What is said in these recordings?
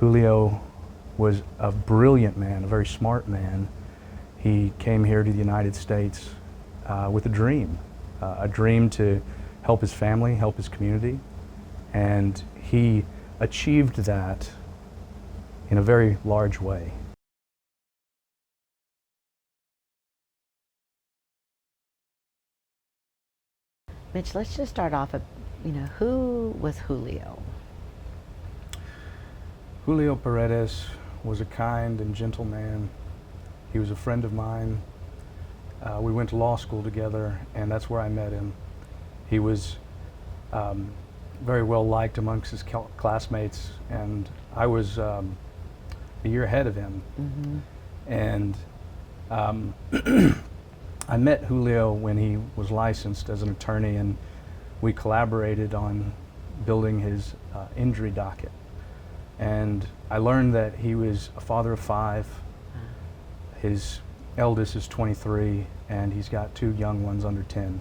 Julio was a brilliant man, a very smart man. He came here to the United States with a dream to help his family, help his community, and he achieved that in a very large way. Mitch, let's just start off. Who was Julio? Julio Paredes was a kind and gentle man. He was a friend of mine. We went to law school together, and that's where I met him. He was very well liked amongst his classmates, and I was a year ahead of him. Mm-hmm. And I met Julio when he was licensed as an attorney, and we collaborated on building his injury docket. And I learned that he was a father of 5. His eldest is 23, and he's got 2 young ones under 10.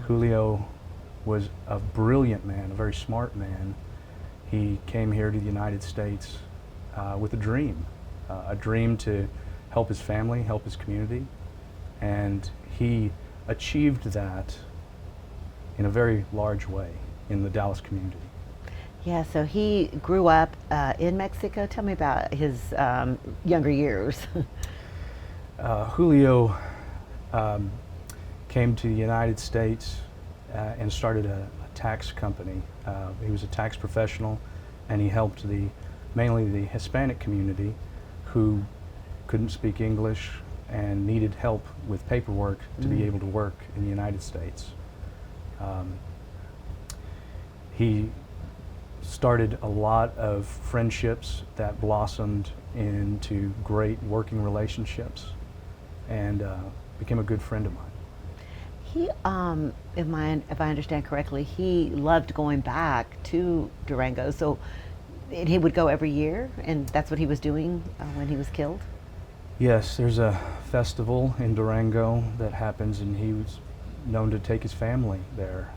Julio was a brilliant man, a very smart man. He came here to the United States with a dream to help his family, help his community, and he achieved that in a very large way in the Dallas community. Yeah, so he grew up in Mexico. Tell me about his younger years. Julio came to the United States and started a tax company. He was a tax professional, and he helped mainly the Hispanic community who couldn't speak English and needed help with paperwork to be able to work in the United States. He started a lot of friendships that blossomed into great working relationships, and became a good friend of mine. He, if I understand correctly, he loved going back to Durango. So he would go every year, and that's what he was doing when he was killed? Yes, there's a festival in Durango that happens, and he was known to take his family there.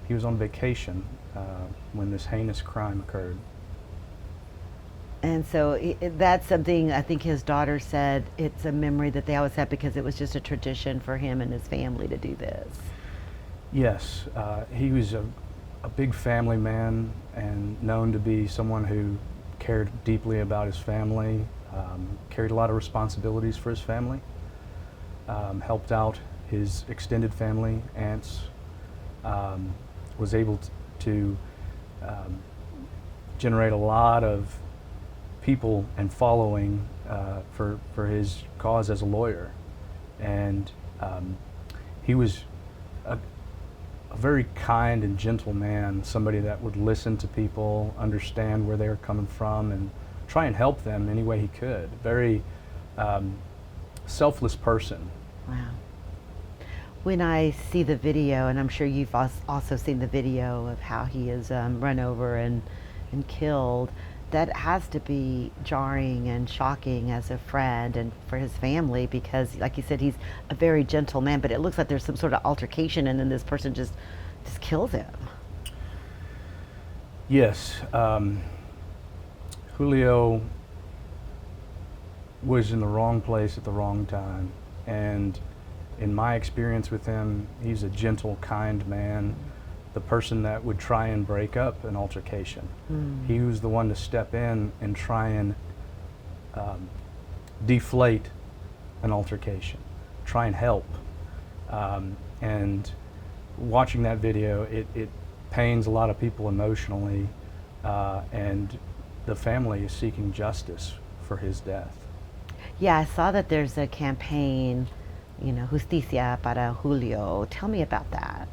He was on vacation when this heinous crime occurred. And so that's something I think his daughter said it's a memory that they always have because it was just a tradition for him and his family to do this. Yes, he was a big family man and known to be someone who cared deeply about his family, carried a lot of responsibilities for his family, helped out his extended family, aunts, was able to generate a lot of people and following for his cause as a lawyer. And he was a very kind and gentle man, somebody that would listen to people, understand where they were coming from, and try and help them any way he could. Very selfless person. Wow. When I see the video, and I'm sure you've also seen the video of how he is run over and killed, that has to be jarring and shocking as a friend and for his family, because like you said, he's a very gentle man, but it looks like there's some sort of altercation and then this person just kills him. Yes, Julio was in the wrong place at the wrong time, and in my experience with him, he's a gentle, kind man, the person that would try and break up an altercation. He was the one to step in and try and deflate an altercation, try and help. And watching that video, it pains a lot of people emotionally, and the family is seeking justice for his death. Yeah, I saw that there's a campaign, Justicia para Julio. Tell me about that.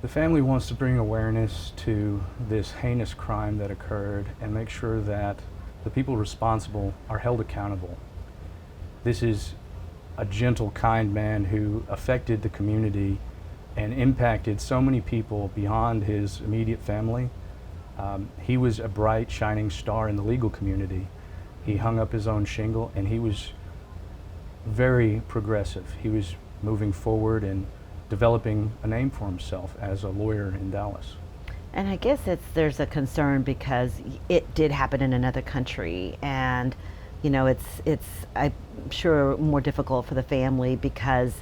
The family wants to bring awareness to this heinous crime that occurred and make sure that the people responsible are held accountable. This is a gentle, kind man who affected the community and impacted so many people beyond his immediate family. He was a bright, shining star in the legal community. He hung up his own shingle, and he was very progressive. He was moving forward and developing a name for himself as a lawyer in Dallas. And I guess there's a concern because it did happen in another country, and it's I'm sure more difficult for the family because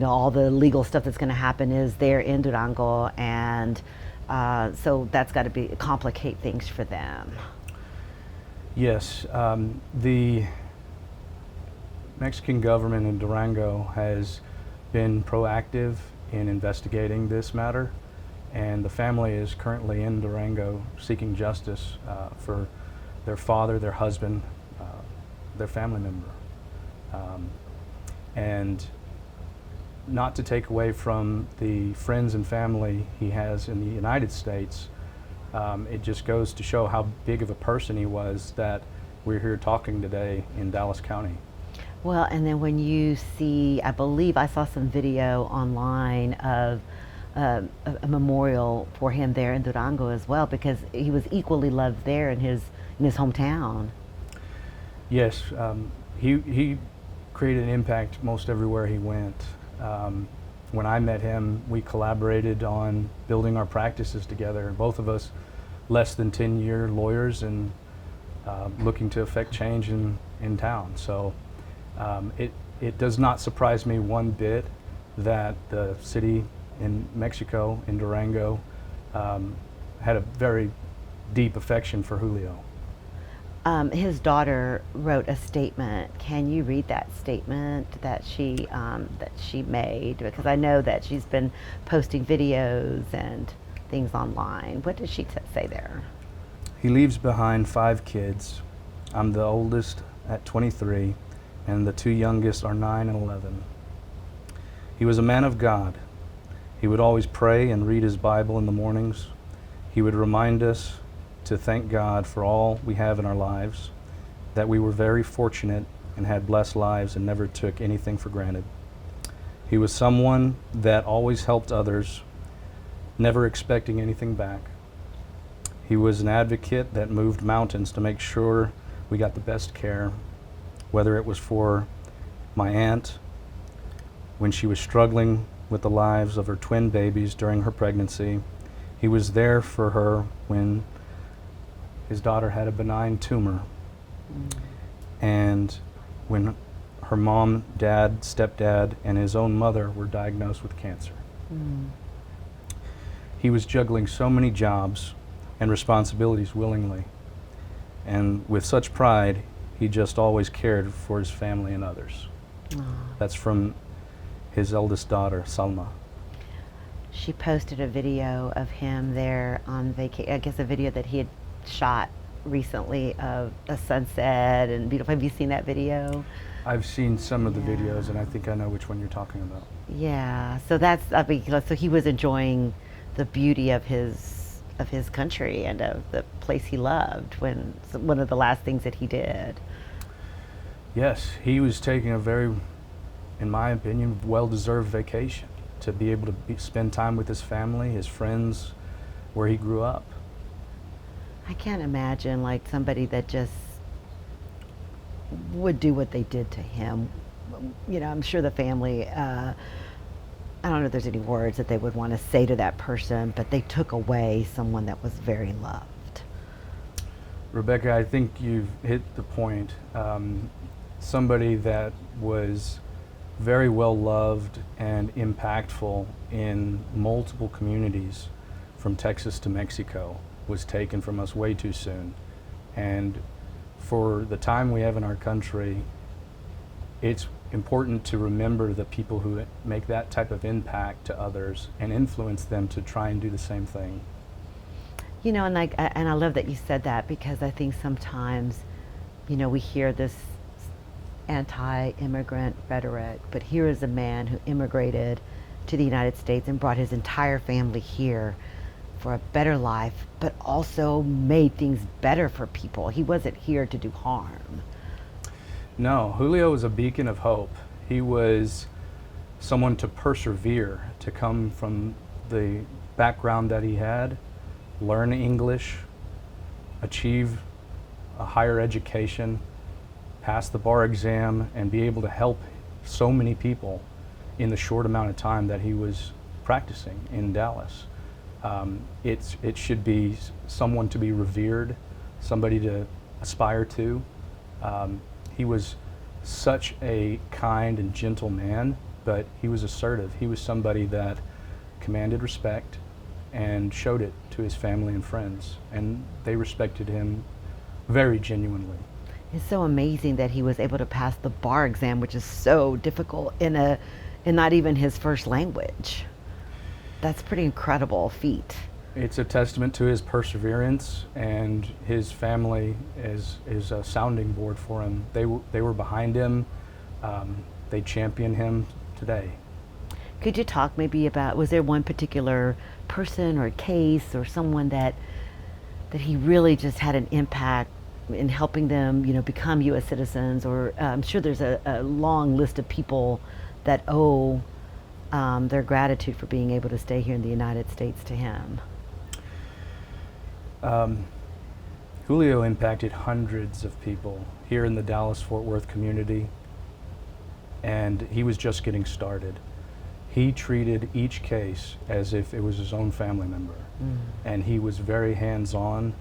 all the legal stuff that's going to happen is there in Durango, and so that's got to be complicate things for them. Yes, the Mexican government in Durango has been proactive in investigating this matter, and the family is currently in Durango seeking justice for their father, their husband, their family member. And not to take away from the friends and family he has in the United States, it just goes to show how big of a person he was that we're here talking today in Dallas County. Well, and then when you see, I believe I saw some video online of a memorial for him there in Durango as well, because he was equally loved there in his hometown. Yes, he created an impact most everywhere he went. When I met him, we collaborated on building our practices together. Both of us less than 10-year lawyers and looking to affect change in town. So it does not surprise me one bit that the city in Mexico, in Durango, had a very deep affection for Julio. His daughter wrote a statement. Can you read that statement that she made? Because I know that she's been posting videos and things online. What did she say there? He leaves behind 5 kids. I'm the oldest at 23, and the 2 youngest are 9 and 11. He was a man of God. He would always pray and read his Bible in the mornings. He would remind us to thank God for all we have in our lives, that we were very fortunate and had blessed lives and never took anything for granted. He was someone that always helped others, never expecting anything back. He was an advocate that moved mountains to make sure we got the best care, whether it was for my aunt when she was struggling with the lives of her twin babies during her pregnancy. He was there for her when his daughter had a benign tumor, and when her mom, dad, stepdad, and his own mother were diagnosed with cancer. He was juggling so many jobs and responsibilities willingly, and with such pride, he just always cared for his family and others. That's from his eldest daughter, Salma. She posted a video of him there on vacation. I guess a video that he had shot recently of a sunset and beautiful. Have you seen that video? I've seen some of the videos, and I think I know which one you're talking about. Yeah, so that's, I mean, so he was enjoying the beauty of his country and of the place he loved when one of the last things that he did. Yes, he was taking a very, in my opinion, well-deserved vacation to be able to spend time with his family, his friends, where he grew up. I can't imagine like somebody that just would do what they did to him. I'm sure the family, I don't know if there's any words that they would want to say to that person, but they took away someone that was very loved. Rebecca, I think you've hit the point. Somebody that was very well loved and impactful in multiple communities from Texas to Mexico was taken from us way too soon. And for the time we have in our country, it's important to remember the people who make that type of impact to others and influence them to try and do the same thing. And I love that you said that, because I think sometimes, we hear this anti-immigrant rhetoric, but here is a man who immigrated to the United States and brought his entire family here for a better life, but also made things better for people. He wasn't here to do harm. No, Julio was a beacon of hope. He was someone to persevere, to come from the background that he had, learn English, achieve a higher education, pass the bar exam, and be able to help so many people in the short amount of time that he was practicing in Dallas. it should be someone to be revered, somebody to aspire to. He was such a kind and gentle man, but he was assertive. He was somebody that commanded respect and showed it to his family and friends, and they respected him very genuinely. It's so amazing that he was able to pass the bar exam, which is so difficult in not even his first language. That's a pretty incredible feat. It's a testament to his perseverance, and his family is a sounding board for him. They were behind him. They champion him today. Could you talk maybe about, was there one particular person or case or someone that he really just had an impact in helping them, become U.S. citizens? Or I'm sure there's a long list of people that owe their gratitude for being able to stay here in the United States to him. Julio impacted hundreds of people here in the Dallas-Fort Worth community, and he was just getting started. He treated each case as if it was his own family member, and he was very hands-on.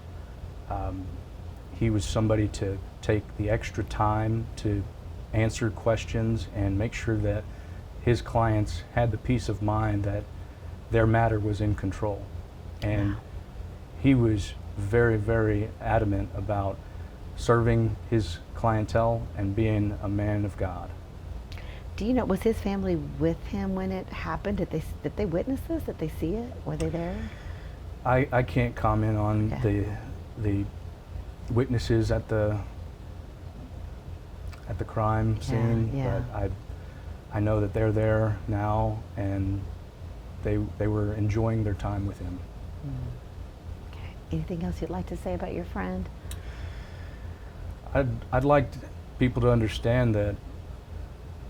He was somebody to take the extra time to answer questions and make sure that his clients had the peace of mind that their matter was in control. And he was very, very adamant about serving his clientele and being a man of God. Do you know, was his family with him when it happened? Did they witness this? Did they see it? Were they there? I can't comment on the witnesses at the crime scene, but I know that they're there now, and they were enjoying their time with him. Okay. Anything else you'd like to say about your friend? I'd like people to understand that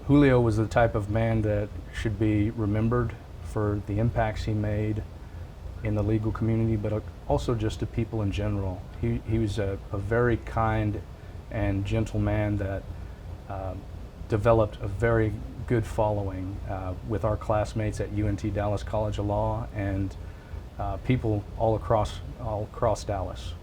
Julio was the type of man that should be remembered for the impacts he made in the legal community, but also just to people in general. He was a very kind and gentle man that developed a very good following with our classmates at UNT Dallas College of Law and people all across Dallas.